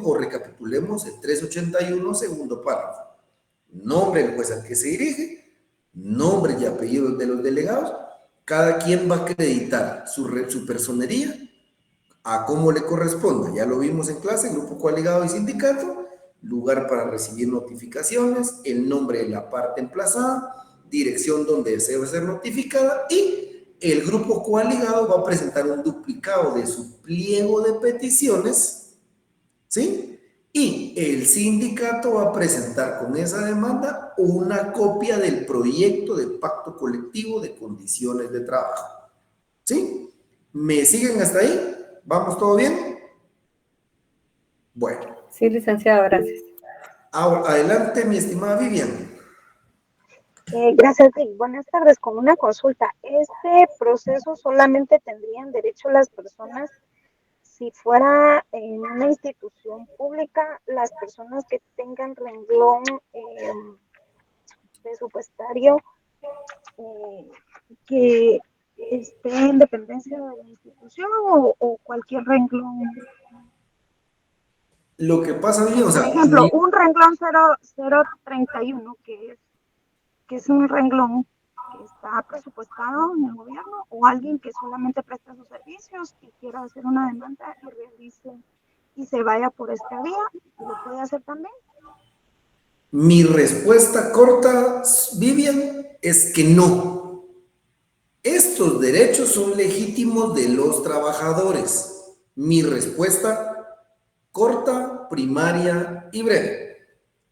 o recapitulemos el 381, segundo párrafo. Nombre del juez al que se dirige, nombre y apellidos de los delegados. Cada quien va a acreditar su personería a cómo le corresponda. Ya lo vimos en clase, grupo coaligado y sindicato, lugar para recibir notificaciones, el nombre de la parte emplazada, dirección donde desea ser notificada, y el grupo coaligado va a presentar un duplicado de su pliego de peticiones, ¿sí? Y el sindicato va a presentar con esa demanda una copia del proyecto de pacto colectivo de condiciones de trabajo, ¿sí? ¿Me siguen hasta ahí? ¿Vamos todo bien? Bueno. Sí, licenciado, gracias. Ahora, adelante, mi estimada Vivian. Gracias, Rick. Buenas tardes. Con una consulta. ¿Este proceso solamente tendrían derecho las personas si fuera en una institución pública, las personas que tengan renglón presupuestario que esté en dependencia de la institución o cualquier renglón? Lo que pasa, Vivian, o sea... Por ejemplo, un renglón 031, que es un renglón que está presupuestado en el gobierno, o alguien que solamente presta sus servicios y quiera hacer una demanda y realice y se vaya por esta vía, ¿lo puede hacer también? Mi respuesta corta, Vivian, es que no. Estos derechos son legítimos de los trabajadores. Mi respuesta corta, primaria y breve.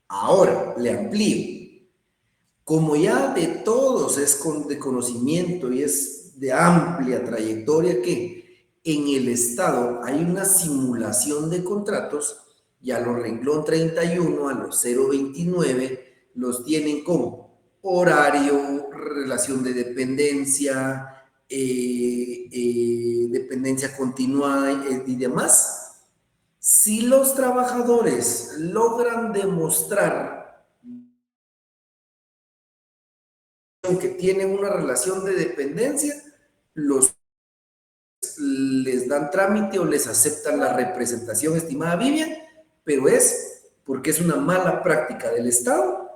Ahora, le amplío. Como ya de todos es de conocimiento y es de amplia trayectoria que en el Estado hay una simulación de contratos y a los renglón 31, a los 029, los tienen como horario, relación de dependencia, dependencia continuada y demás. Si los trabajadores logran demostrar que tienen una relación de dependencia, les dan trámite o les aceptan la representación, estimada Vivian, pero es porque es una mala práctica del Estado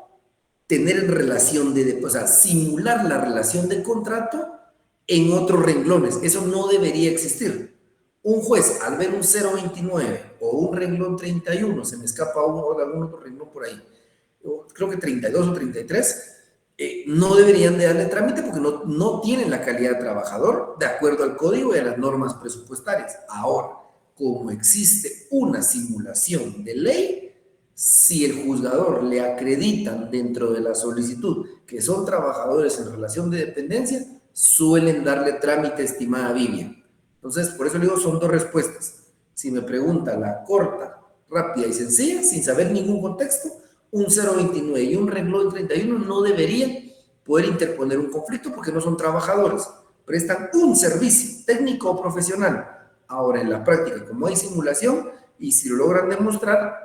tener relación o sea, simular la relación de contrato en otros renglones. Eso no debería existir. Un juez, al ver un 029 o un renglón 31, se me escapa algún otro renglón por ahí, creo que 32 o 33, no deberían de darle trámite porque no tienen la calidad de trabajador de acuerdo al código y a las normas presupuestarias. Ahora, como existe una simulación de ley, si el juzgador le acreditan dentro de la solicitud que son trabajadores en relación de dependencia, suelen darle trámite, estimada Vivian. Entonces, por eso le digo, son dos respuestas. Si me pregunta la corta, rápida y sencilla, sin saber ningún contexto, un 029 y un renglón 31 no deberían poder interponer un conflicto porque no son trabajadores, prestan un servicio técnico o profesional. Ahora, en la práctica, como hay simulación, y si lo logran demostrar,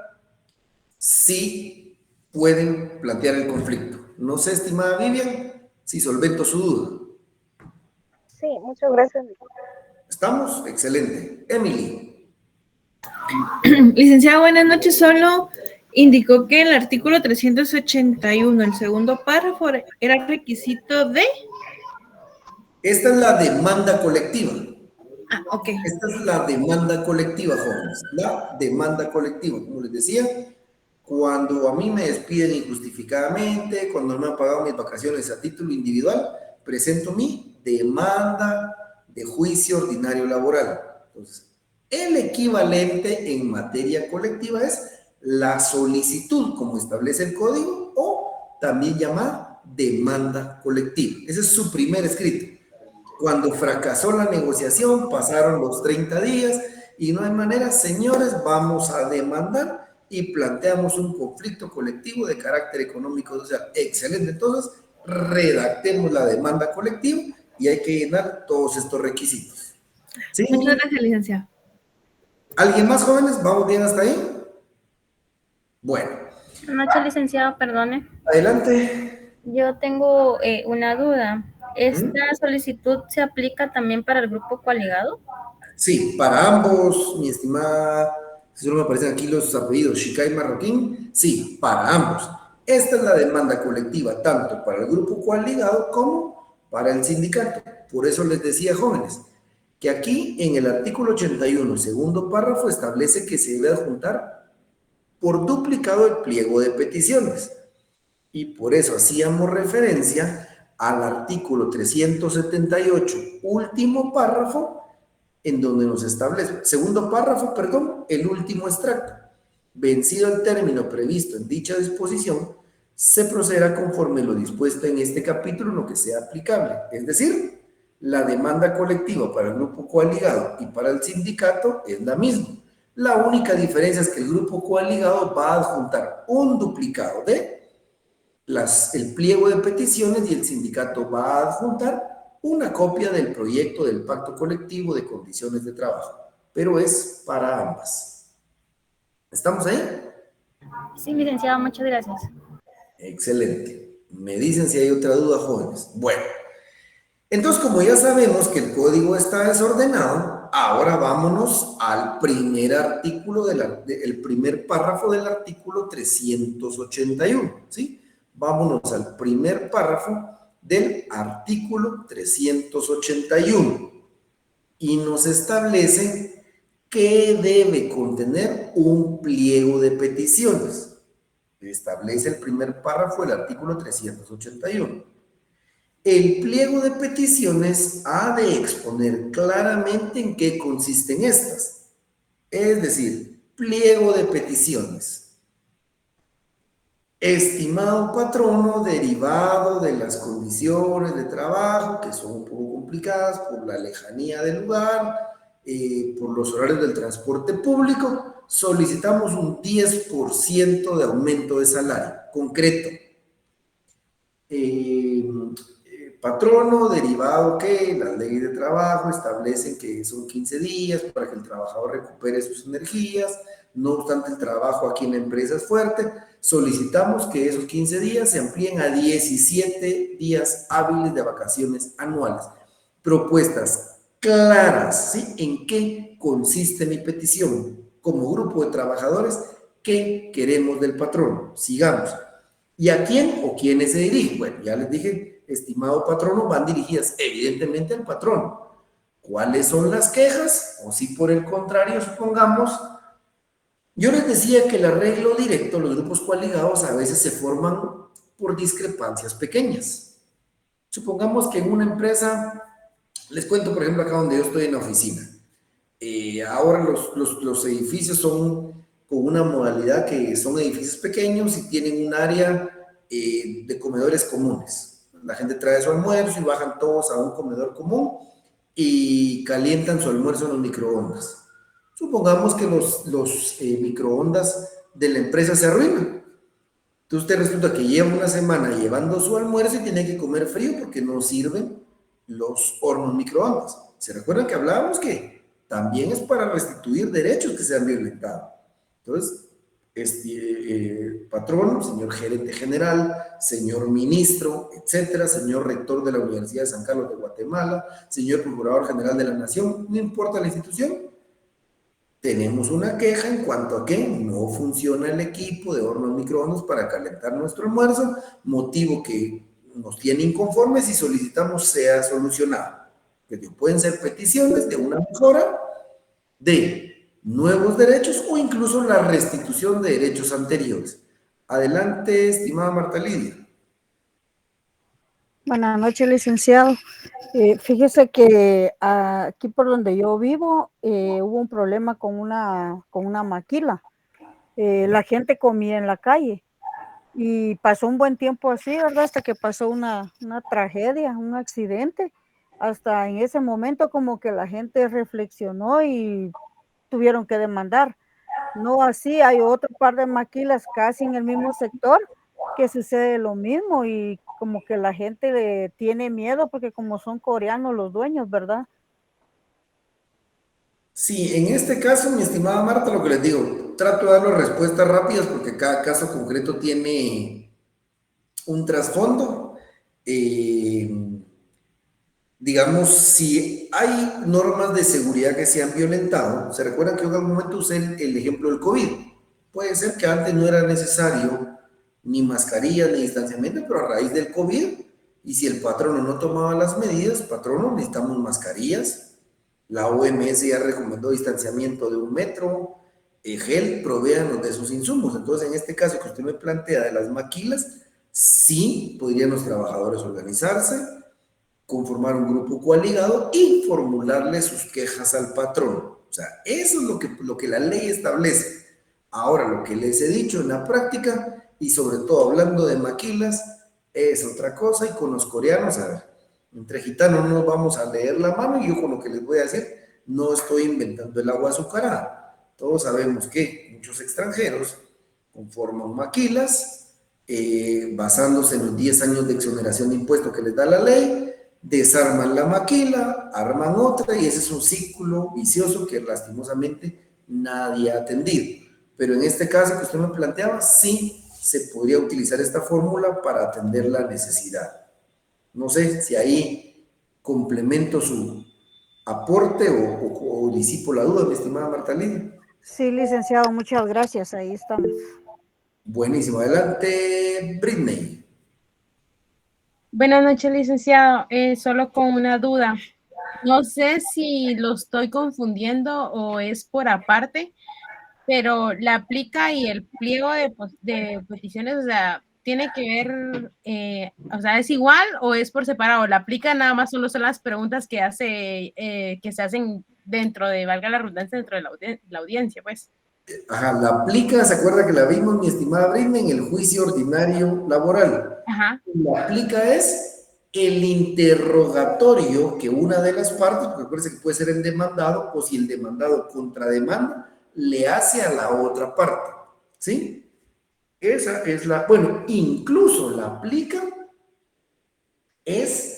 sí pueden plantear el conflicto. No sé, estimada Vivian, si solvento su duda. Sí, muchas gracias. ¿Estamos? Excelente. Emily. Licenciada, buenas noches. Solo indicó que el artículo 381, el segundo párrafo, era requisito de... Esta es la demanda colectiva. Ah, ok. Esta es la demanda colectiva, jóvenes. La demanda colectiva. Como les decía, cuando a mí me despiden injustificadamente, cuando no me han pagado mis vacaciones a título individual, presento mi demanda de juicio ordinario laboral. Entonces, el equivalente en materia colectiva es la solicitud, como establece el código, o también llamada demanda colectiva. Ese es su primer escrito. Cuando fracasó la negociación, pasaron los 30 días y no hay manera, señores, vamos a demandar y planteamos un conflicto colectivo de carácter económico social. Excelente, entonces redactemos la demanda colectiva y hay que llenar todos estos requisitos. ¿Sí? Muchas gracias, licenciado. ¿Alguien más, jóvenes? ¿Vamos bien hasta ahí? Bueno. Buenas noches, licenciado, perdone. Adelante. Yo tengo una duda. ¿Esta solicitud se aplica también para el grupo coaligado? Sí, para ambos, mi estimada Solo me aparecen aquí los apellidos, Shikai Marroquín, sí, para ambos. Esta es la demanda colectiva, tanto para el grupo coaligado como para el sindicato. Por eso les decía, jóvenes, que aquí en el artículo 81, segundo párrafo, establece que se debe adjuntar por duplicado el pliego de peticiones. Y por eso hacíamos referencia al artículo 378, último párrafo, en donde nos establece, segundo párrafo, perdón, el último extracto. Vencido el término previsto en dicha disposición, se procederá conforme lo dispuesto en este capítulo, lo que sea aplicable. Es decir, la demanda colectiva para el grupo coaligado y para el sindicato es la misma. La única diferencia es que el grupo coaligado va a adjuntar un duplicado de el pliego de peticiones y el sindicato va a adjuntar una copia del proyecto del pacto colectivo de condiciones de trabajo, pero es para ambas. ¿Estamos ahí? Sí, licenciado, muchas gracias. Excelente. Me dicen si hay otra duda, jóvenes. Bueno, entonces como ya sabemos que el código está desordenado, ahora vámonos al primer artículo, el primer párrafo del artículo 381, ¿sí? Vámonos al primer párrafo del artículo 381 y nos establece que debe contener un pliego de peticiones. Establece el primer párrafo del artículo 381. El pliego de peticiones ha de exponer claramente en qué consisten estas. Es decir, pliego de peticiones. Estimado patrono, derivado de las condiciones de trabajo, que son un poco complicadas por la lejanía del lugar, por los horarios del transporte público, solicitamos un 10% de aumento de salario concreto. Patrono, derivado que las leyes de trabajo establecen que son 15 días para que el trabajador recupere sus energías. No obstante, el trabajo aquí en la empresa es fuerte. Solicitamos que esos 15 días se amplíen a 17 días hábiles de vacaciones anuales. Propuestas claras, ¿sí? ¿En qué consiste mi petición? Como grupo de trabajadores, ¿qué queremos del patrono? Sigamos. ¿Y a quién o quiénes se dirigen? Bueno, ya les dije, estimado patrono, van dirigidas evidentemente al patrono. ¿Cuáles son las quejas? O si por el contrario, supongamos, yo les decía que el arreglo directo, los grupos coaligados a veces se forman por discrepancias pequeñas. Supongamos que en una empresa, les cuento por ejemplo acá donde yo estoy en la oficina, ahora los edificios son con una modalidad que son edificios pequeños y tienen un área de comedores comunes. La gente trae su almuerzo y bajan todos a un comedor común y calientan su almuerzo en los microondas. Supongamos que los microondas de la empresa se arruinan. Entonces usted resulta que lleva una semana llevando su almuerzo y tiene que comer frío porque no sirven los hornos microondas. ¿Se recuerdan que hablábamos que también es para restituir derechos que se han violentado? Entonces, patrono, señor gerente general, señor ministro, etcétera, señor rector de la Universidad de San Carlos de Guatemala, señor procurador general de la Nación, no importa la institución, tenemos una queja en cuanto a que no funciona el equipo de hornos microondas para calentar nuestro almuerzo, motivo que nos tiene inconformes y solicitamos sea solucionado. Pueden ser peticiones de una mejora, de nuevos derechos o incluso la restitución de derechos anteriores. Adelante, estimada Marta Lidia. Buenas noches, licenciado. Fíjese que aquí por donde yo vivo hubo un problema con una maquila. La gente comía en la calle y pasó un buen tiempo así, ¿verdad? Hasta que pasó una tragedia, un accidente. Hasta en ese momento como que la gente reflexionó y tuvieron que demandar. No así, hay otro par de maquilas casi en el mismo sector que sucede lo mismo y como que la gente le tiene miedo porque como son coreanos los dueños, ¿verdad? Sí, en este caso, mi estimada Marta, lo que les digo, trato de dar las respuestas rápidas porque cada caso concreto tiene un trasfondo. digamos, si hay normas de seguridad que se han violentado, se recuerdan que yo en algún momento usé el ejemplo del COVID. Puede ser que antes no era necesario ni mascarillas ni distanciamiento, pero a raíz del COVID, y si el patrono no tomaba las medidas, patrono, necesitamos mascarillas. La OMS ya recomendó distanciamiento de 1 metro, gel, provéanos de sus insumos. Entonces, en este caso que usted me plantea de las maquilas, sí podrían los trabajadores organizarse, conformar un grupo coaligado y formularle sus quejas al patrón. O sea, eso es lo que la ley establece. Ahora, lo que les he dicho en la práctica, y sobre todo hablando de maquilas, es otra cosa. Y con los coreanos, a ver, entre gitanos no nos vamos a leer la mano, y yo con lo que les voy a decir, no estoy inventando el agua azucarada. Todos sabemos que muchos extranjeros conforman maquilas, basándose en los 10 años de exoneración de impuestos que les da la ley, desarman la maquila, arman otra, y ese es un círculo vicioso que lastimosamente nadie ha atendido. Pero en este caso que usted me planteaba, sí se podría utilizar esta fórmula para atender la necesidad. No sé si ahí complemento su aporte o disipo la duda, mi estimada Marta Lidia. Sí, licenciado, muchas gracias. Ahí estamos. Buenísimo. Adelante, Britney. Buenas noches, licenciado. Solo con una duda. No sé si lo estoy confundiendo o es por aparte, pero la aplica y el pliego de peticiones, o sea, tiene que ver, o sea, ¿es igual o es por separado? La aplica nada más solo son las preguntas que que se hacen dentro de, valga la redundancia, dentro de la audiencia, pues. Ajá, la aplica, ¿se acuerda que la vimos, mi estimada Britney, en el juicio ordinario laboral? Ajá. La aplica es el interrogatorio que una de las partes, porque acuérdense que puede ser el demandado, o si el demandado contrademanda, le hace a la otra parte, ¿sí? Esa es la, bueno, incluso la aplica es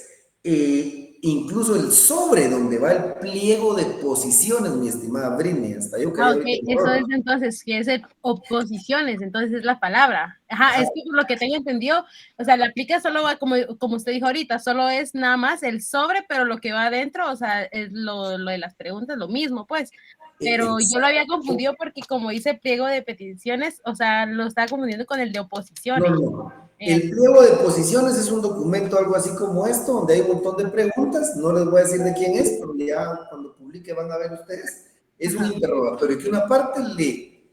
incluso el sobre donde va el pliego de posiciones, mi estimada Britney, hasta yo creo. Ok, eso es entonces, que es oposiciones, entonces es la palabra. Ajá, es que por lo que tengo entendido, o sea, la aplica solo va, como usted dijo ahorita, solo es nada más el sobre, pero lo que va adentro, o sea, es lo de las preguntas, lo mismo, pues. Pero yo lo había confundido porque como dice pliego de peticiones, o sea, lo estaba confundiendo con el de oposiciones. No. El pliego de posiciones es un documento algo así como esto, donde hay un montón de preguntas. No les voy a decir de quién es, pero ya cuando publique van a ver ustedes. Es un interrogatorio que una parte le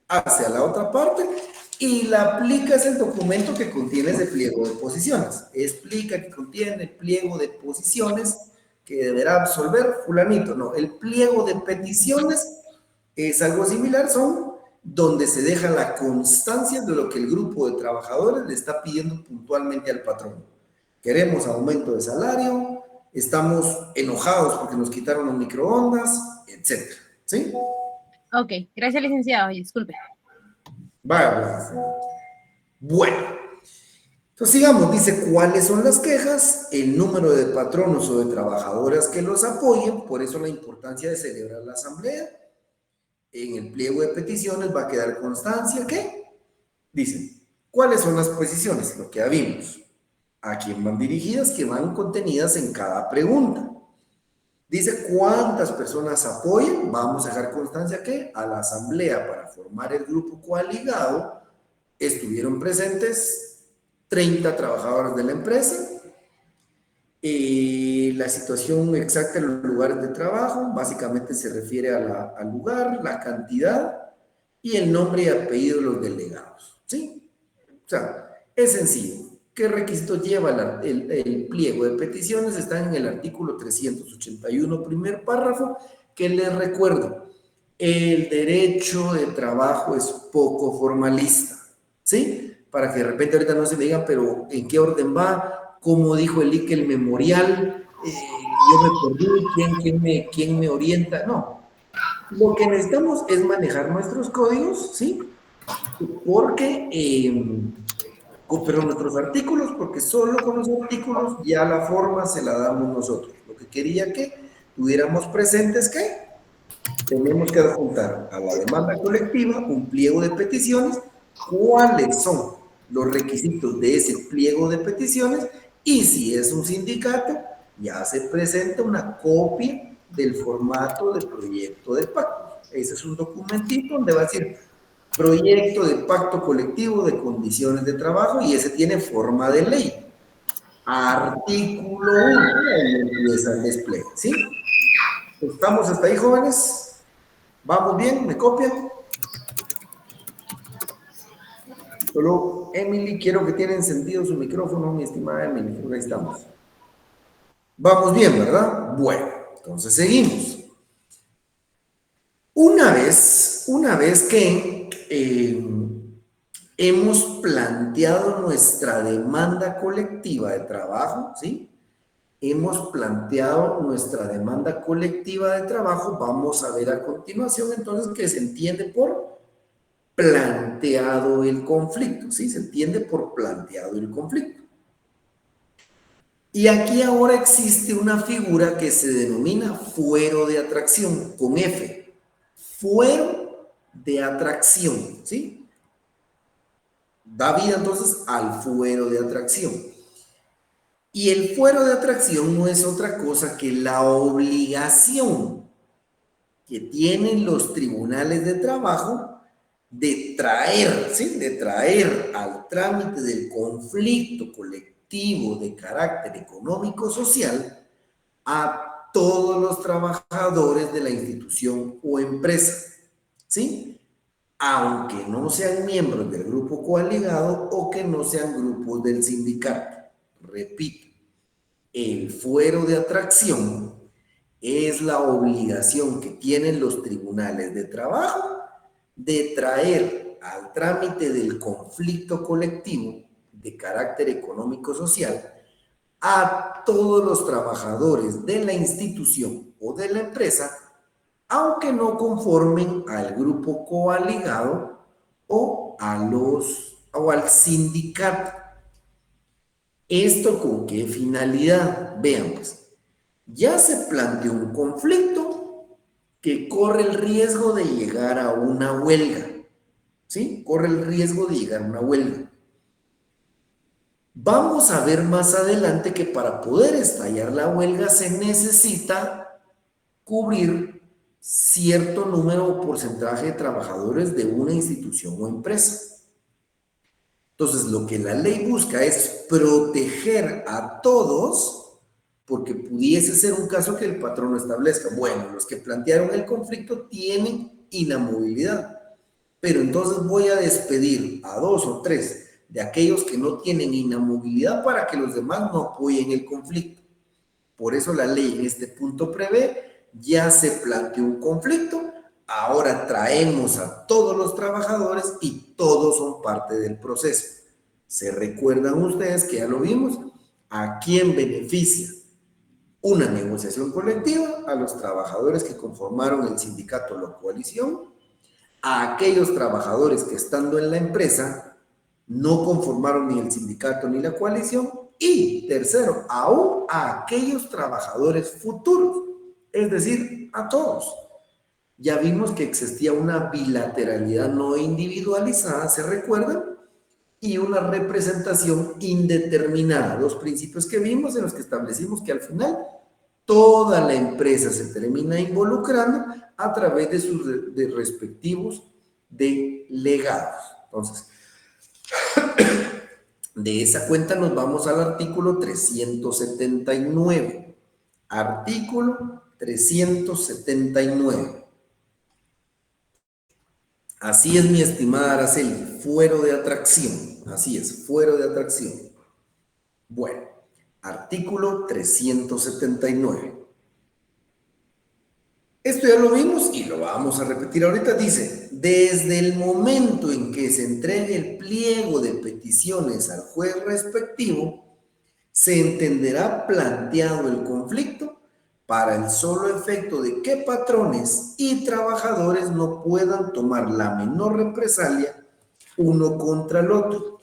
hace a la otra parte y la aplica es el documento que contiene ese pliego de posiciones. Explica que contiene el pliego de posiciones que deberá absolver fulanito. No, el pliego de peticiones es algo similar, son donde se deja la constancia de lo que el grupo de trabajadores le está pidiendo puntualmente al patrón. Queremos aumento de salario, estamos enojados porque nos quitaron los microondas, etcétera. ¿Sí? Ok, gracias, licenciado. Disculpe. Vaya. Bueno, entonces sigamos. Dice cuáles son las quejas, el número de patronos o de trabajadoras que los apoyen, por eso la importancia de celebrar la asamblea. En el pliego de peticiones va a quedar constancia que dicen cuáles son las posiciones, lo que ya vimos, a quién van dirigidas, que van contenidas en cada pregunta. Dice cuántas personas apoyan, vamos a dejar constancia que a la asamblea para formar el grupo coaligado estuvieron presentes 30 trabajadores de la empresa. La situación exacta en los lugares de trabajo, básicamente se refiere al lugar, la cantidad y el nombre y apellido de los delegados, ¿sí? O sea, es sencillo. ¿Qué requisitos lleva el pliego de peticiones? Están en el artículo 381, primer párrafo, que les recuerdo, el derecho de trabajo es poco formalista, ¿sí? Para que de repente ahorita no se me digan, pero ¿en qué orden va? Como dijo el ICE, el memorial, yo me perdí, ¿quién me orienta? No, lo que necesitamos es manejar nuestros códigos, ¿sí? Porque, pero nuestros artículos, porque solo con los artículos ya la forma se la damos nosotros. Lo que quería que tuviéramos presentes que tenemos que adjuntar a la demanda colectiva un pliego de peticiones, cuáles son los requisitos de ese pliego de peticiones. Y si es un sindicato, ya se presenta una copia del formato de proyecto de pacto. Ese es un documentito donde va a decir proyecto de pacto colectivo de condiciones de trabajo y ese tiene forma de ley. Artículo 1, ahí empieza el despliegue, ¿sí? ¿Estamos hasta ahí, jóvenes? ¿Vamos bien? ¿Me copian? Solo Emily, quiero que tiene encendido su micrófono, mi estimada Emily. Ahí estamos. Vamos bien, ¿verdad? Bueno, entonces seguimos. Una vez que hemos planteado nuestra demanda colectiva de trabajo, ¿sí? Hemos planteado nuestra demanda colectiva de trabajo, vamos a ver a continuación entonces que se entiende por planteado el conflicto, ¿sí? Se entiende por planteado el conflicto. Y aquí ahora existe una figura que se denomina fuero de atracción, con F. Fuero de atracción, ¿sí? Da vida entonces al fuero de atracción. Y el fuero de atracción no es otra cosa que la obligación que tienen los tribunales de trabajo de traer, ¿sí? De traer al trámite del conflicto colectivo de carácter económico-social a todos los trabajadores de la institución o empresa, ¿sí? Aunque no sean miembros del grupo coaligado o que no sean grupos del sindicato. Repito, el fuero de atracción es la obligación que tienen los tribunales de trabajo de traer al trámite del conflicto colectivo de carácter económico-social a todos los trabajadores de la institución o de la empresa, aunque no conformen al grupo coaligado o al sindicato. ¿Esto con qué finalidad? Vean, pues, ya se planteó un conflicto que corre el riesgo de llegar a una huelga, ¿sí? Corre el riesgo de llegar a una huelga. Vamos a ver más adelante que para poder estallar la huelga se necesita cubrir cierto número o porcentaje de trabajadores de una institución o empresa. Entonces, lo que la ley busca es proteger a todos, porque pudiese ser un caso que el patrón lo establezca. Bueno, los que plantearon el conflicto tienen inamovilidad, pero entonces voy a despedir a 2 o 3 de aquellos que no tienen inamovilidad para que los demás no apoyen el conflicto. Por eso la ley en este punto prevé, ya se planteó un conflicto, ahora traemos a todos los trabajadores y todos son parte del proceso. ¿Se recuerdan ustedes que ya lo vimos? ¿A quién beneficia una negociación colectiva? A los trabajadores que conformaron el sindicato o la coalición, a aquellos trabajadores que estando en la empresa no conformaron ni el sindicato ni la coalición, y tercero, aún a aquellos trabajadores futuros, es decir, a todos. Ya vimos que existía una bilateralidad no individualizada, ¿se recuerdan? Y una representación indeterminada. Los principios que vimos en los que establecimos que al final toda la empresa se termina involucrando a través de sus respectivos delegados. Entonces, de esa cuenta nos vamos al artículo 379. Artículo 379. Así es, mi estimada Araceli, fuero de atracción. Así es, fuero de atracción. Bueno, artículo 379. Esto ya lo vimos y lo vamos a repetir ahorita. Dice, desde el momento en que se entregue el pliego de peticiones al juez respectivo, se entenderá planteado el conflicto para el solo efecto de que patrones y trabajadores no puedan tomar la menor represalia uno contra el otro,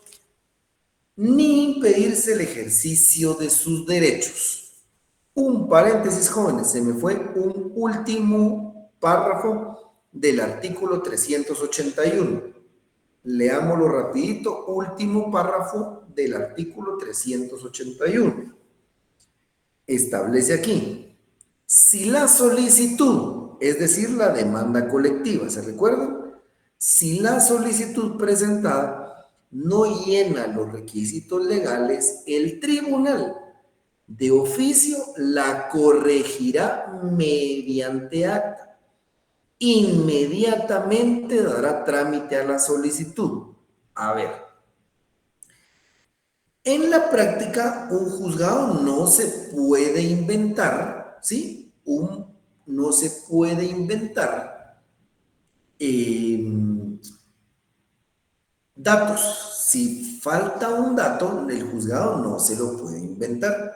ni impedirse el ejercicio de sus derechos. Un paréntesis, jóvenes, se me fue un último párrafo del artículo 381. Leámoslo rapidito, último párrafo del artículo 381. establece aquí, si la solicitud, es decir, la demanda colectiva, ¿se recuerdan? Si la solicitud presentada no llena los requisitos legales, el tribunal de oficio la corregirá mediante acta. Inmediatamente dará trámite a la solicitud. A ver, en la práctica, un juzgado no se puede inventar, ¿sí? No se puede inventar datos. Si falta un dato, el juzgado no se lo puede inventar.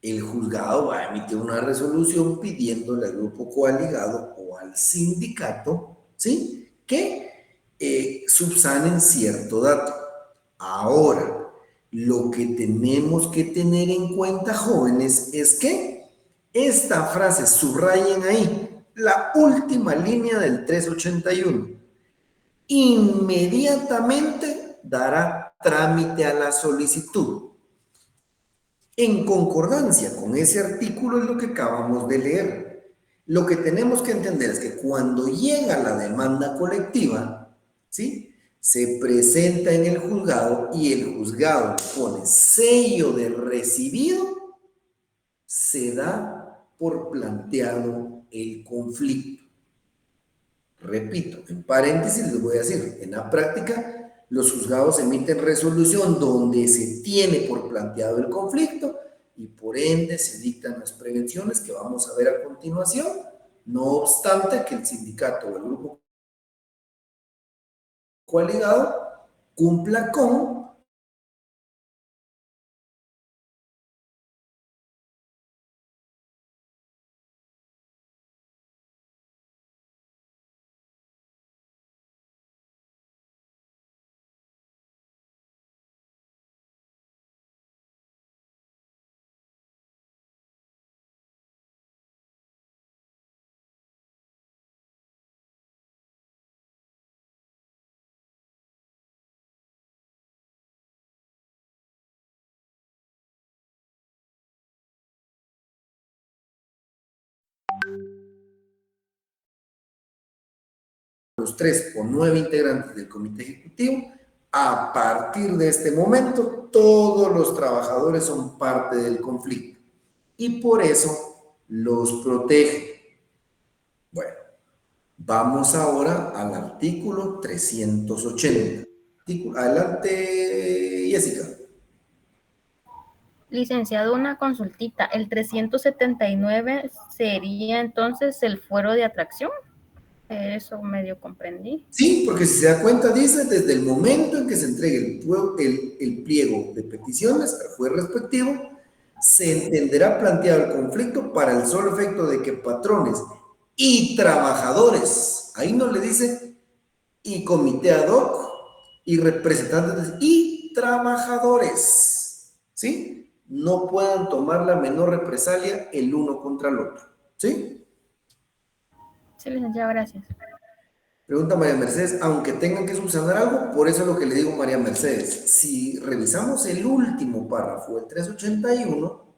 El juzgado va a emitir una resolución pidiéndole al grupo coaligado o al sindicato, ¿sí?, que subsanen cierto dato. Ahora, lo que tenemos que tener en cuenta, jóvenes, es que esta frase, subrayen ahí, la última línea del 381, inmediatamente dará trámite a la solicitud. En concordancia con ese artículo es lo que acabamos de leer. Lo que tenemos que entender es que cuando llega la demanda colectiva, ¿sí?, se presenta en el juzgado y el juzgado pone sello de recibido, se da por planteado el conflicto. Repito, en paréntesis les voy a decir, en la práctica los juzgados emiten resolución donde se tiene por planteado el conflicto y por ende se dictan las prevenciones que vamos a ver a continuación, no obstante que el sindicato o el grupo coaligado cumpla con los 3 o 9 integrantes del comité ejecutivo. A partir de este momento, todos los trabajadores son parte del conflicto y por eso los protege. Bueno, vamos ahora al artículo 380. Adelante, Jessica. Licenciado, una consultita. ¿El 379 sería entonces el fuero de atracción? Eso medio comprendí. Sí, porque si se da cuenta, dice, desde el momento en que se entregue el pliego de peticiones al juez respectivo, se entenderá planteado el conflicto para el solo efecto de que patrones y trabajadores, ahí no le dice, y comité ad hoc, y representantes y trabajadores, ¿sí?, no puedan tomar la menor represalia el uno contra el otro, ¿sí? Sí, licenciado, gracias. Pregunta María Mercedes, aunque tengan que subsanar algo, por eso es lo que le digo a María Mercedes. Si revisamos el último párrafo, el 381,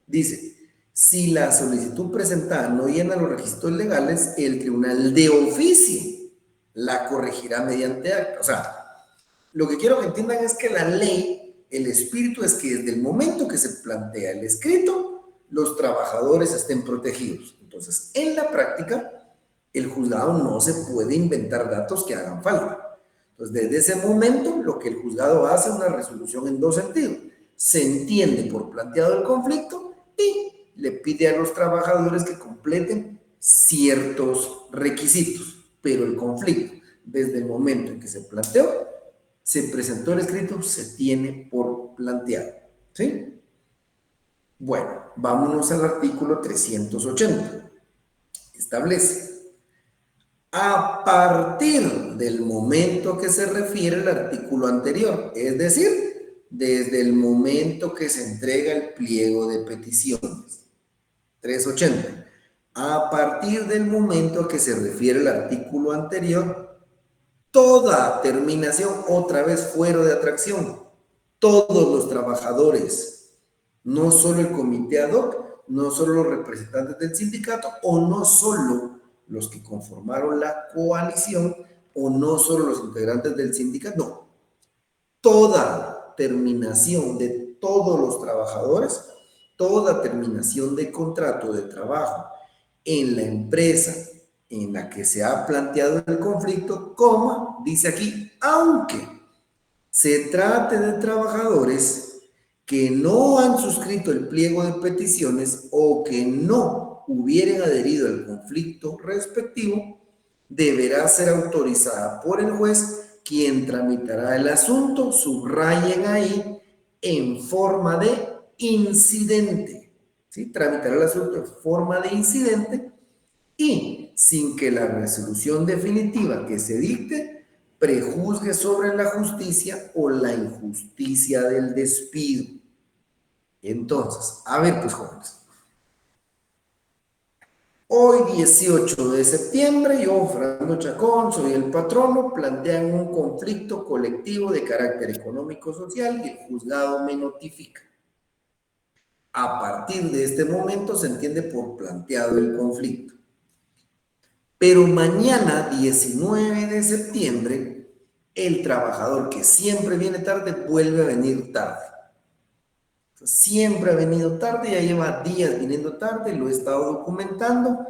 dice, si la solicitud presentada no llena los requisitos legales, el tribunal de oficio la corregirá mediante acta. O sea, lo que quiero que entiendan es que la ley, el espíritu es que desde el momento que se plantea el escrito, los trabajadores estén protegidos. Entonces, en la práctica, el juzgado no se puede inventar datos que hagan falta. Entonces, desde ese momento, lo que el juzgado hace es una resolución en dos sentidos. Se entiende por planteado el conflicto y le pide a los trabajadores que completen ciertos requisitos. Pero el conflicto, desde el momento en que se planteó, se presentó el escrito, se tiene por planteado. ¿Sí? Bueno, vámonos al artículo 380. Establece: a partir del momento que se refiere al artículo anterior, es decir, desde el momento que se entrega el pliego de peticiones. 380. A partir del momento que se refiere al artículo anterior, toda terminación, otra vez fuero de atracción, todos los trabajadores, no solo el comité ad hoc, no solo los representantes del sindicato, o no solo los que conformaron la coalición, o no solo los integrantes del sindicato, no. Toda terminación de todos los trabajadores, toda terminación de contrato de trabajo en la empresa en la que se ha planteado el conflicto, como dice aquí, aunque se trate de trabajadores que no han suscrito el pliego de peticiones o que no hubieran adherido al conflicto respectivo, deberá ser autorizada por el juez, quien tramitará el asunto, subrayen ahí, en forma de incidente. ¿Sí? Tramitará el asunto en forma de incidente y sin que la resolución definitiva que se dicte prejuzgue sobre la justicia o la injusticia del despido. Entonces, a ver pues jóvenes, hoy 18 de septiembre, yo, Fernando Chacón, soy el patrono, plantean un conflicto colectivo de carácter económico-social y el juzgado me notifica. A partir de este momento se entiende por planteado el conflicto. Pero mañana, 19 de septiembre, el trabajador que siempre viene tarde vuelve a venir tarde. Siempre ha venido tarde, ya lleva días viniendo tarde, lo he estado documentando,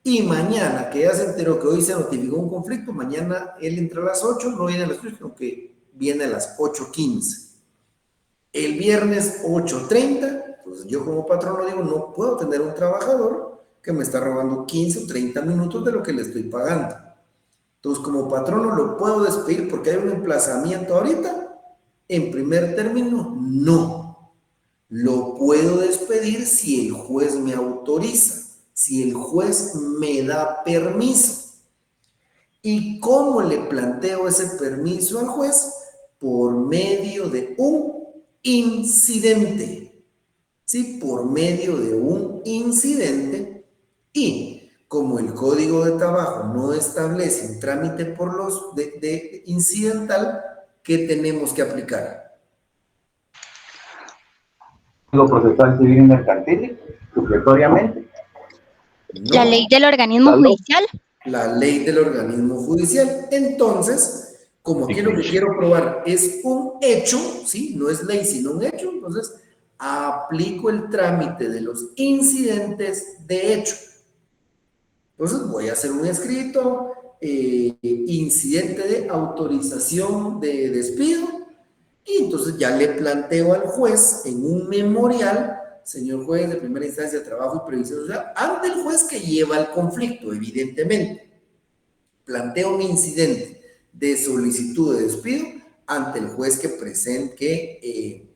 y mañana, que ya se enteró que hoy se notificó un conflicto, mañana él entra a las 8, no viene a las 8, sino que viene a las 8:15. El viernes 8:30, pues yo como patrono digo, no puedo tener un trabajador que me está robando 15 o 30 minutos de lo que le estoy pagando. Entonces, como patrono lo puedo despedir porque hay un emplazamiento ahorita. En primer término, no. Lo puedo despedir si el juez me autoriza, si el juez me da permiso. ¿Y cómo le planteo ese permiso al juez? Por medio de un incidente. ¿Sí? Por medio de un incidente. Y como el Código de Trabajo no establece un trámite por los de incidental, ¿qué tenemos que aplicar? Procesal civil y mercantil, supletoriamente. No. La ley del organismo judicial. La ley del organismo judicial. Entonces, como aquí lo que quiero probar es un hecho, ¿sí? No es ley, sino un hecho, entonces aplico el trámite de los incidentes de hecho. Entonces voy a hacer un escrito, incidente de autorización de despido, y entonces ya le planteo al juez en un memorial, señor juez de primera instancia de trabajo y previsión social, ante el juez que lleva el conflicto, evidentemente. Planteo mi incidente de solicitud de despido ante el juez que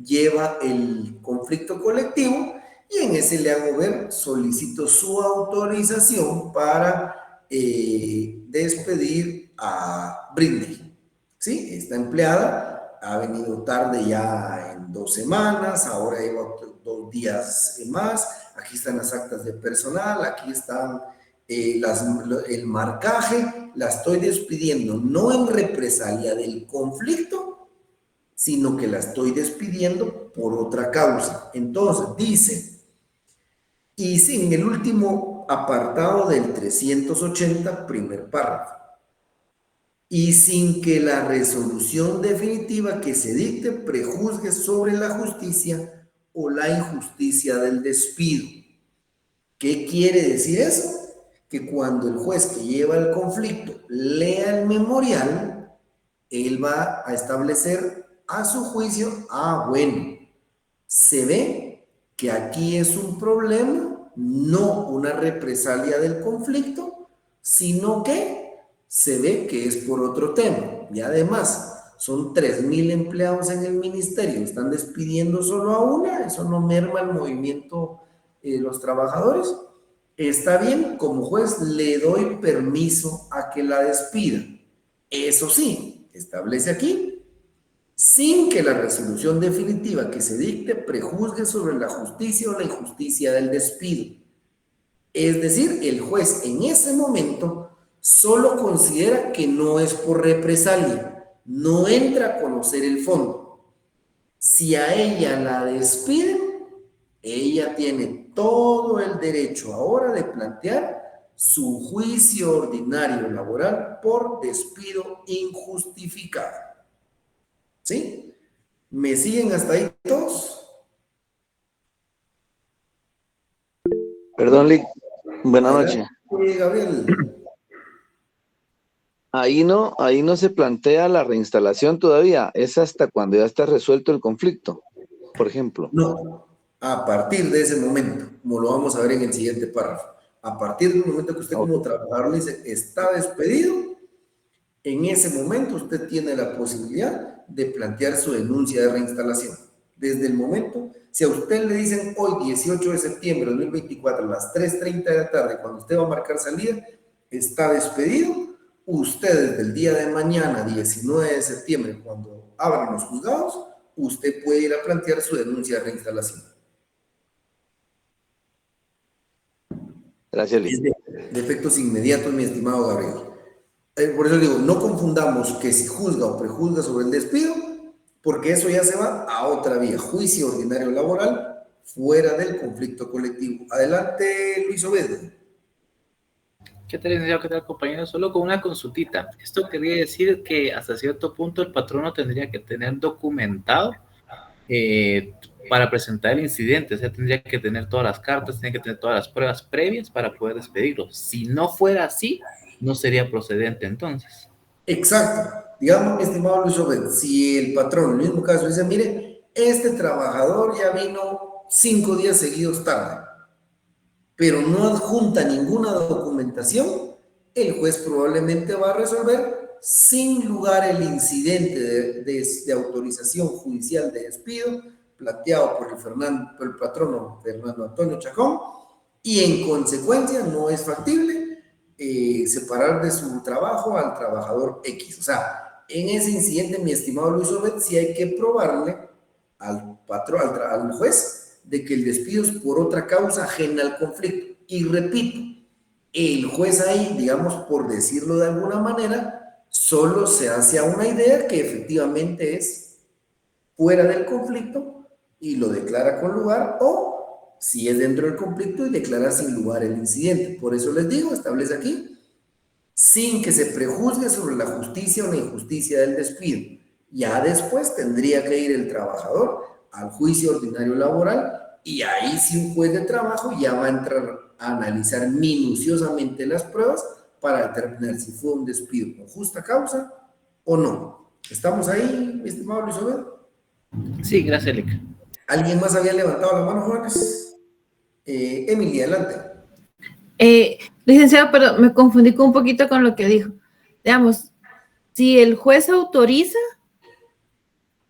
lleva el conflicto colectivo, y en ese le hago ver, solicito su autorización para despedir a Britney. ¿Sí? Esta empleada ha venido tarde ya en 2 semanas, ahora lleva 2 días más, aquí están las actas de personal, aquí están el marcaje, la estoy despidiendo no en represalia del conflicto, sino que la estoy despidiendo por otra causa. Entonces dice, y sin el último apartado del 380, primer párrafo, y sin que la resolución definitiva que se dicte prejuzgue sobre la justicia o la injusticia del despido. ¿Qué quiere decir eso? Que cuando el juez que lleva el conflicto lea el memorial, él va a establecer a su juicio, bueno, se ve que aquí es un problema, no una represalia del conflicto, sino que se ve que es por otro tema. Y además, son 3,000 empleados en el ministerio, están despidiendo solo a una, eso no merma el movimiento de los trabajadores. Está bien, como juez le doy permiso a que la despida. Eso sí, establece aquí, sin que la resolución definitiva que se dicte prejuzgue sobre la justicia o la injusticia del despido. Es decir, el juez en ese momento solo considera que no es por represalia, no entra a conocer el fondo. Si a ella la despiden, ella tiene todo el derecho ahora de plantear su juicio ordinario laboral por despido injustificado. ¿Sí? ¿Me siguen hasta ahí todos? Perdón, Lick. Buenas noches. Gabriel. Ahí no se plantea la reinstalación todavía, es hasta cuando ya está resuelto el conflicto, por ejemplo. No, a partir de ese momento, como lo vamos a ver en el siguiente párrafo, a partir del momento que usted como trabajador le dice está despedido, en ese momento usted tiene la posibilidad de plantear su denuncia de reinstalación. Desde el momento, si a usted le dicen hoy 18 de septiembre de 2024 a las 3:30 de la tarde, cuando usted va a marcar salida, está despedido, usted desde el día de mañana, 19 de septiembre, cuando abran los juzgados, usted puede ir a plantear su denuncia de reinstalación. Gracias, Lick. De efectos inmediatos, mi estimado Gabriel. Por eso digo, no confundamos que si juzga o prejuzga sobre el despido, porque eso ya se va a otra vía, juicio ordinario laboral, fuera del conflicto colectivo. Adelante, Luis Obed. ¿Qué tal, licenciado? ¿Qué tal, compañero? Solo con una consultita. Esto quería decir que hasta cierto punto el patrono tendría que tener documentado para presentar el incidente. O sea, tendría que tener todas las cartas, tendría que tener todas las pruebas previas para poder despedirlo. Si no fuera así, no sería procedente entonces. Exacto. Digamos, mi estimado Luis Obed, si el patrón, en el mismo caso, dice, mire, este trabajador ya vino 5 días seguidos tarde, pero no adjunta ninguna documentación, el juez probablemente va a resolver sin lugar el incidente de autorización judicial de despido planteado por el patrono Fernando Antonio Chacón, y en consecuencia no es factible separar de su trabajo al trabajador X. O sea, en ese incidente, mi estimado Luis Obed, sí hay que probarle al patrón, al juez, de que el despido es por otra causa ajena al conflicto. Y repito, el juez ahí, digamos, por decirlo de alguna manera, solo se hace a una idea que efectivamente es fuera del conflicto y lo declara con lugar, o si es dentro del conflicto y declara sin lugar el incidente. Por eso les digo, establece aquí, sin que se prejuzgue sobre la justicia o la injusticia del despido. Ya después tendría que ir el trabajador al juicio ordinario laboral, y ahí sí un juez de trabajo ya va a entrar a analizar minuciosamente las pruebas para determinar si fue un despido con justa causa o no. ¿Estamos ahí, mi estimado Luis Obed? Sí, gracias, Lick. ¿Alguien más había levantado la mano, jóvenes? Emily, adelante. Licenciado, pero me confundí un poquito con lo que dijo. Digamos, si el juez autoriza,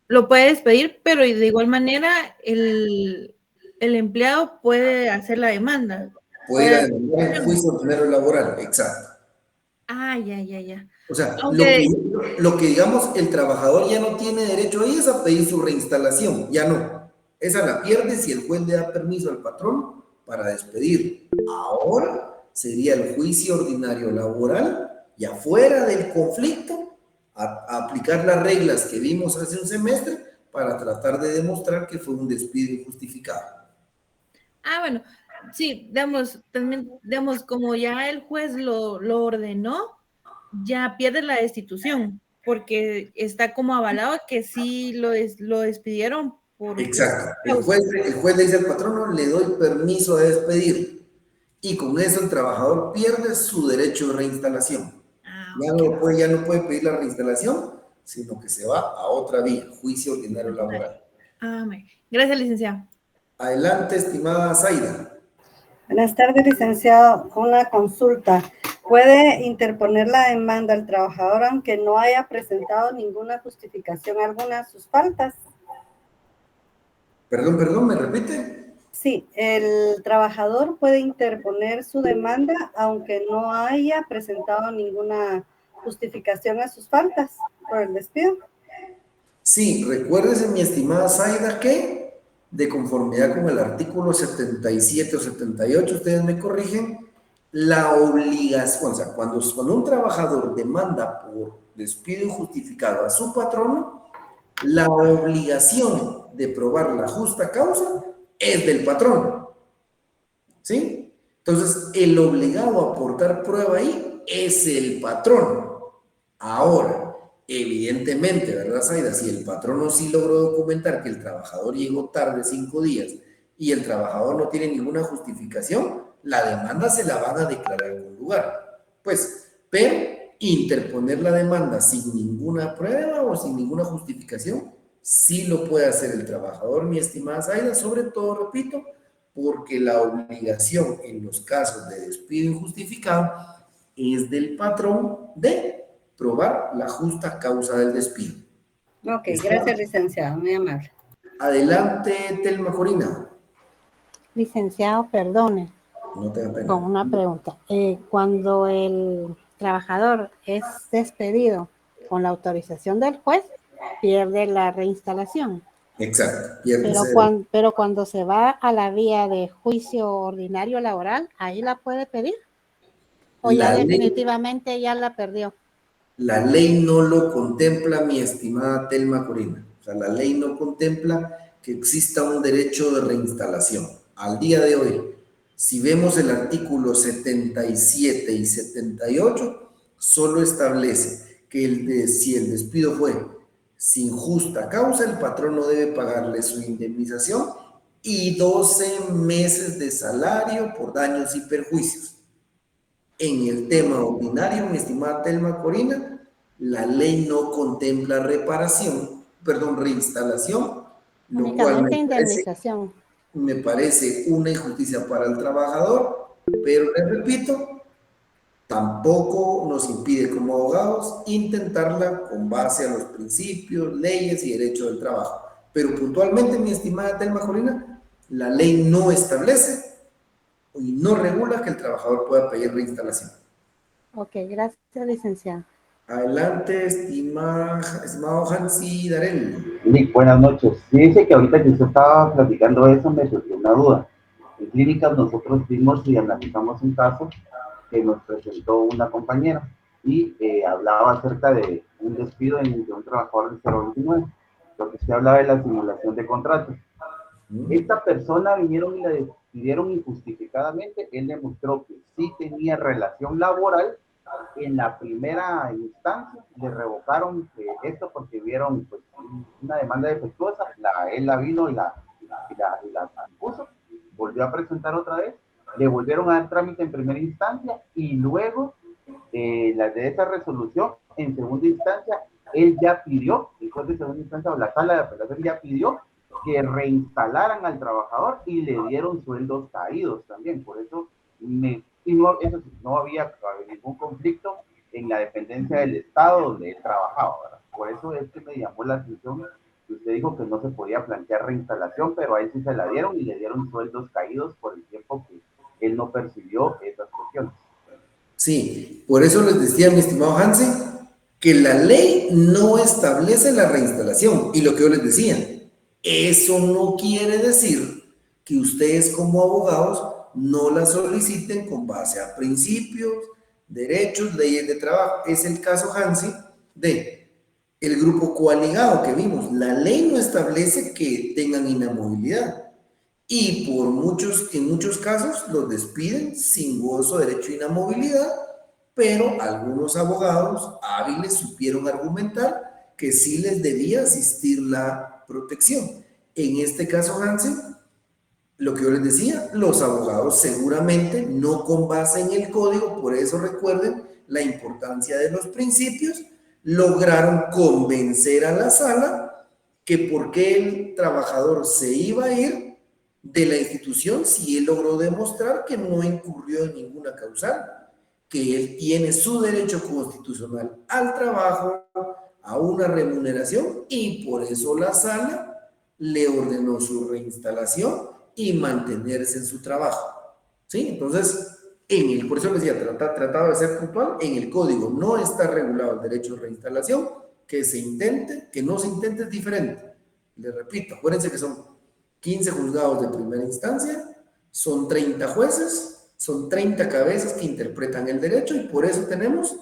lo puede despedir, pero de igual manera el empleado puede hacer la demanda. Puede ir a demandar en juicio ordinario laboral, exacto. Ah, ya. O sea, Aunque... lo que digamos, el trabajador ya no tiene derecho ahí es a pedir su reinstalación, ya no. Esa la pierde si el juez le da permiso al patrón para despedir. Ahora sería el juicio ordinario laboral, ya fuera del conflicto, a aplicar las reglas que vimos hace un semestre para tratar de demostrar que fue un despido injustificado. Ah, bueno, sí, también, como ya el juez lo ordenó, ya pierde la destitución, porque está como avalado que sí lo despidieron por... Exacto. El juez le dice al patrono, le doy permiso de despedir. Y con eso el trabajador pierde su derecho de reinstalación. Ya no puede pedir la reinstalación, sino que se va a otra vía, juicio ordinario laboral. Gracias, licenciado. Adelante, estimada Zaida. Buenas tardes, licenciado. Una consulta. ¿Puede interponer la demanda al trabajador aunque no haya presentado ninguna justificación alguna de sus faltas? Perdón, ¿me repite? Sí, el trabajador puede interponer su demanda aunque no haya presentado ninguna justificación a sus faltas por el despido. Sí, recuérdese, mi estimada Zaida, que de conformidad con el artículo 77 o 78, ustedes me corrigen, la obligación, o sea, cuando un trabajador demanda por despido injustificado a su patrono, la obligación de probar la justa causa es del patrón. ¿Sí? Entonces, el obligado a aportar prueba ahí es el patrón. Ahora, evidentemente, ¿verdad, Zaida? Si el patrono sí logró documentar que el trabajador llegó tarde 5 días y el trabajador no tiene ninguna justificación, la demanda se la van a declarar con lugar. Pues, pero interponer la demanda sin ninguna prueba o sin ninguna justificación, sí lo puede hacer el trabajador, mi estimada Zaida, sobre todo, repito, porque la obligación en los casos de despido injustificado es del patrón de probar la justa causa del despido. Ok, gracias, licenciado, muy amable. Adelante, Telma Corina. Licenciado, perdone, No tenga pena. con una pregunta. Cuando el trabajador es despedido con la autorización del juez, pierde la reinstalación. Exacto. Pero cuando se va a la vía de juicio ordinario laboral, ¿ahí la puede pedir? ¿O ya definitivamente ya la perdió? La ley no lo contempla, mi estimada Telma Corina. O sea, la ley no contempla que exista un derecho de reinstalación. Al día de hoy, si vemos el artículo 77 y 78, solo establece que si el despido fue sin justa causa, el patrono debe pagarle su indemnización y 12 meses de salario por daños y perjuicios. En el tema ordinario, mi estimada Telma Corina, la ley no contempla reinstalación, lo cual me parece una injusticia para el trabajador, pero les repito, tampoco nos impide como abogados intentarla con base a los principios, leyes y derechos del trabajo. Pero puntualmente, mi estimada Telma Corina, la ley no establece y no regula que el trabajador pueda pedir reinstalación. Ok, gracias, licenciado. Adelante, estimado Hansi Darel. Sí, buenas noches. Dice que ahorita que usted estaba platicando eso, me surgió una duda. En clínicas nosotros vimos y analizamos un caso que nos presentó una compañera y hablaba acerca de un despido de un trabajador del 029, lo que usted hablaba de la simulación de contratos. Esta persona vinieron y la despidieron injustificadamente. Él demostró que sí tenía relación laboral. En la primera instancia le revocaron esto porque vieron pues, una demanda defectuosa. Él la vino y la puso, volvió a presentar otra vez, le volvieron a dar trámite en primera instancia y luego de esa resolución en segunda instancia, él ya pidió, el juez de segunda instancia o la sala de apelación ya pidió que reinstalaran al trabajador y le dieron sueldos caídos también. Por eso, no había ningún conflicto en la dependencia del Estado donde él trabajaba, ¿verdad? Por eso es que me llamó la atención que usted dijo que no se podía plantear reinstalación, pero a él sí se la dieron y le dieron sueldos caídos por el tiempo que él no percibió esas cuestiones. Sí, por eso les decía, mi estimado Hansen, que la ley no establece la reinstalación. Y lo que yo les decía, eso no quiere decir que ustedes como abogados no la soliciten con base a principios, derechos, leyes de trabajo. Es el caso, Hansi, de el grupo coaligado que vimos. La ley no establece que tengan inamovilidad y en muchos casos los despiden sin gozo de derecho a inamovilidad, pero algunos abogados hábiles supieron argumentar que sí les debía asistir la protección. En este caso, Hansen, lo que yo les decía, los abogados seguramente no con base en el código, por eso recuerden la importancia de los principios, lograron convencer a la sala que por qué el trabajador se iba a ir de la institución si él logró demostrar que no incurrió en ninguna causal, que él tiene su derecho constitucional al trabajo, a una remuneración, y por eso la sala le ordenó su reinstalación y mantenerse en su trabajo, ¿sí? Entonces, por eso les decía, trataba de ser puntual, en el código no está regulado el derecho de reinstalación, que no se intente es diferente. Les repito, acuérdense que son 15 juzgados de primera instancia, son 30 jueces, son 30 cabezas que interpretan el derecho y por eso tenemos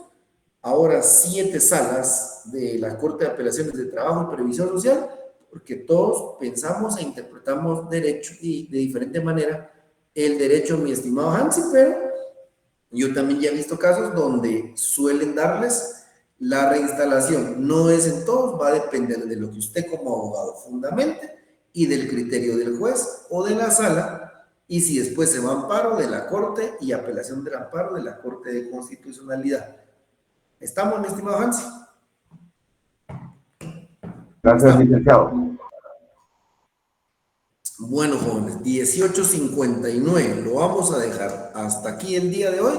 ahora 7 salas de la Corte de Apelaciones de Trabajo y Previsión Social, porque todos pensamos e interpretamos derecho y de diferente manera el derecho, mi estimado Hansi, pero yo también ya he visto casos donde suelen darles la reinstalación. No es en todos, va a depender de lo que usted como abogado fundamente y del criterio del juez o de la sala, y si después se va a amparo de la Corte y apelación del amparo de la Corte de Constitucionalidad. ¿Estamos, mi estimado Hansi? Gracias, licenciado. Bueno, jóvenes, 18:59. Lo vamos a dejar hasta aquí el día de hoy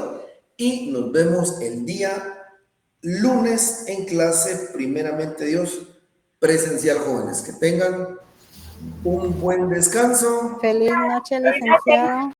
y nos vemos el día lunes en clase, primeramente Dios, presencial, jóvenes. Que tengan un buen descanso. Feliz noche, licenciado.